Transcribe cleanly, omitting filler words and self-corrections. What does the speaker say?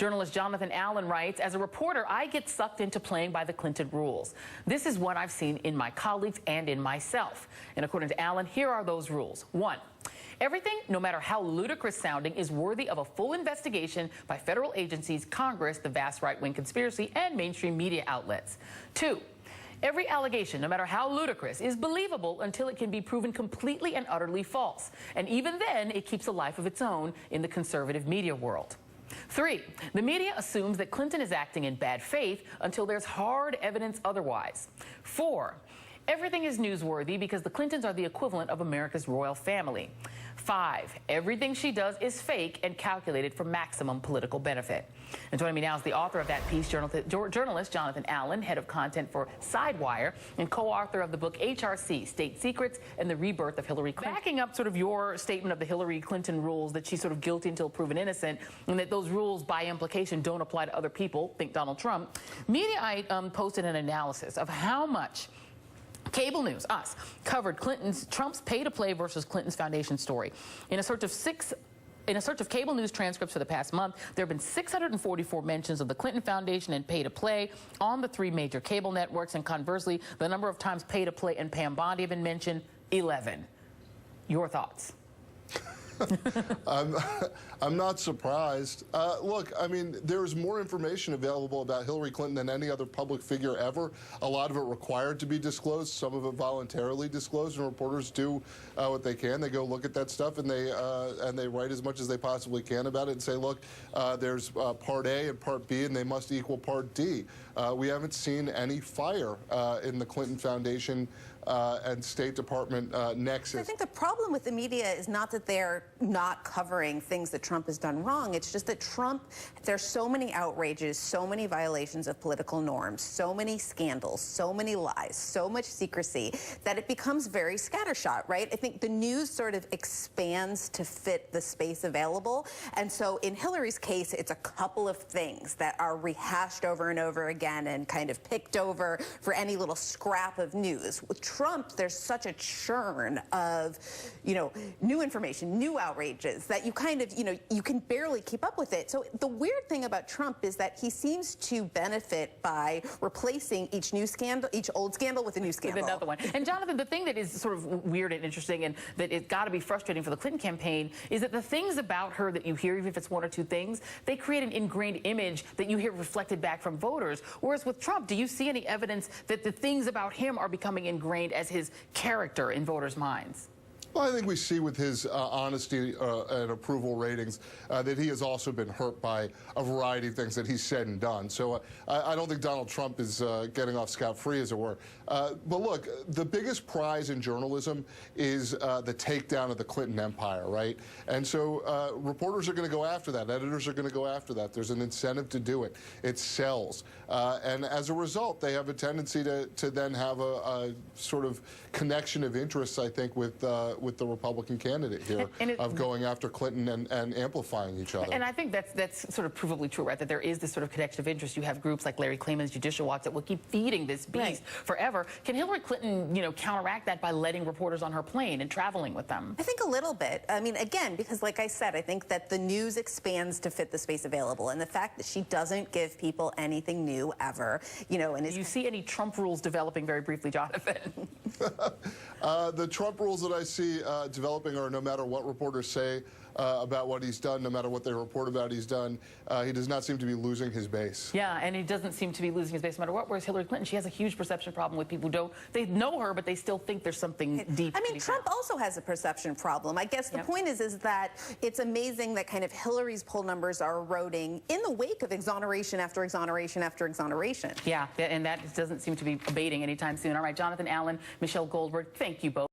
Journalist Jonathan Allen writes, as a reporter, I get sucked into playing by the Clinton rules. This is what I've seen in my colleagues and in myself. And according to Allen, here are those rules. 1. Everything, no matter how ludicrous sounding, is worthy of a full investigation by federal agencies, Congress, the vast right-wing conspiracy, and mainstream media outlets. 2. Every allegation, no matter how ludicrous, is believable until it can be proven completely and utterly false. And even then, it keeps a life of its own in the conservative media world. 3. The media assumes that Clinton is acting in bad faith until there's hard evidence otherwise. 4. Everything is newsworthy because the Clintons are the equivalent of America's royal family. 5. Everything she does is fake and calculated for maximum political benefit. And joining me now is the author of that piece, journalist Jonathan Allen, head of content for Sidewire, and co-author of the book HRC, State Secrets and the Rebirth of Hillary Clinton. Backing up sort of your statement of the Hillary Clinton rules, that she's sort of guilty until proven innocent, and that those rules by implication don't apply to other people, think Donald Trump, Mediaite posted an analysis of how much cable news, us, covered Trump's pay-to-play versus Clinton's foundation story. In a search of cable news transcripts for the past month, there have been 644 mentions of the Clinton Foundation and pay-to-play on the 3 major cable networks, and conversely, the number of times pay-to-play and Pam Bondi have been mentioned, 11. Your thoughts? I'm not surprised. Look, I mean, there's more information available about Hillary Clinton than any other public figure ever. A lot of it required to be disclosed, some of it voluntarily disclosed, and reporters do what they can. They go look at that stuff, and they write as much as they possibly can about it and say, look, there's Part A and Part B, and they must equal Part D. We haven't seen any fire in the Clinton Foundation and State Department nexus. I think the problem with the media is not that they're not covering things that Trump has done wrong. It's just that Trump, there's so many outrages, so many violations of political norms, so many scandals, so many lies, so much secrecy, that it becomes very scattershot, right? I think the news sort of expands to fit the space available. And so in Hillary's case, it's a couple of things that are rehashed over and over again and kind of picked over for any little scrap of news. With Trump, there's such a churn of, new information, new outrages, that you kind of, you can barely keep up with it. So the weird thing about Trump is that he seems to benefit by replacing each old scandal with a new scandal. With another one. And Jonathan, the thing that is sort of weird and interesting, and that it's got to be frustrating for the Clinton campaign, is that the things about her that you hear, even if it's 1 or 2 things, they create an ingrained image that you hear reflected back from voters. Whereas with Trump, do you see any evidence that the things about him are becoming ingrained as his character in voters' minds? Well, I think we see with his honesty and approval ratings that he has also been hurt by a variety of things that he's said and done. So I don't think Donald Trump is getting off scot-free, as it were. But look, the biggest prize in journalism is the takedown of the Clinton empire, right? And so reporters are going to go after that. Editors are going to go after that. There's an incentive to do it. It sells. And as a result, they have a tendency to then have a sort of connection of interests, I think, with the Republican candidate here of going after Clinton and amplifying each other. And I think that's sort of provably true, right? That there is this sort of connection of interest. You have groups like Larry Klayman's Judicial Watch that will keep feeding this beast forever. Can Hillary Clinton, counteract that by letting reporters on her plane and traveling with them? I think a little bit. I mean, again, because like I said, I think that the news expands to fit the space available, and the fact that she doesn't give people anything new ever, and do you see any Trump rules developing, very briefly, Jonathan? The Trump rules that I see developing are no matter what reporters say about what he's done, no matter what they report about he's done, he does not seem to be losing his base. Yeah, and he doesn't seem to be losing his base no matter what, whereas Hillary Clinton, she has a huge perception problem with people who they know her, but they still think there's something deep. I mean, Trump also has a perception problem. I guess the point is that it's amazing that kind of Hillary's poll numbers are eroding in the wake of exoneration after exoneration after exoneration. Yeah, and that doesn't seem to be abating anytime soon. All right, Jonathan Allen, Michelle Goldberg, thank you both.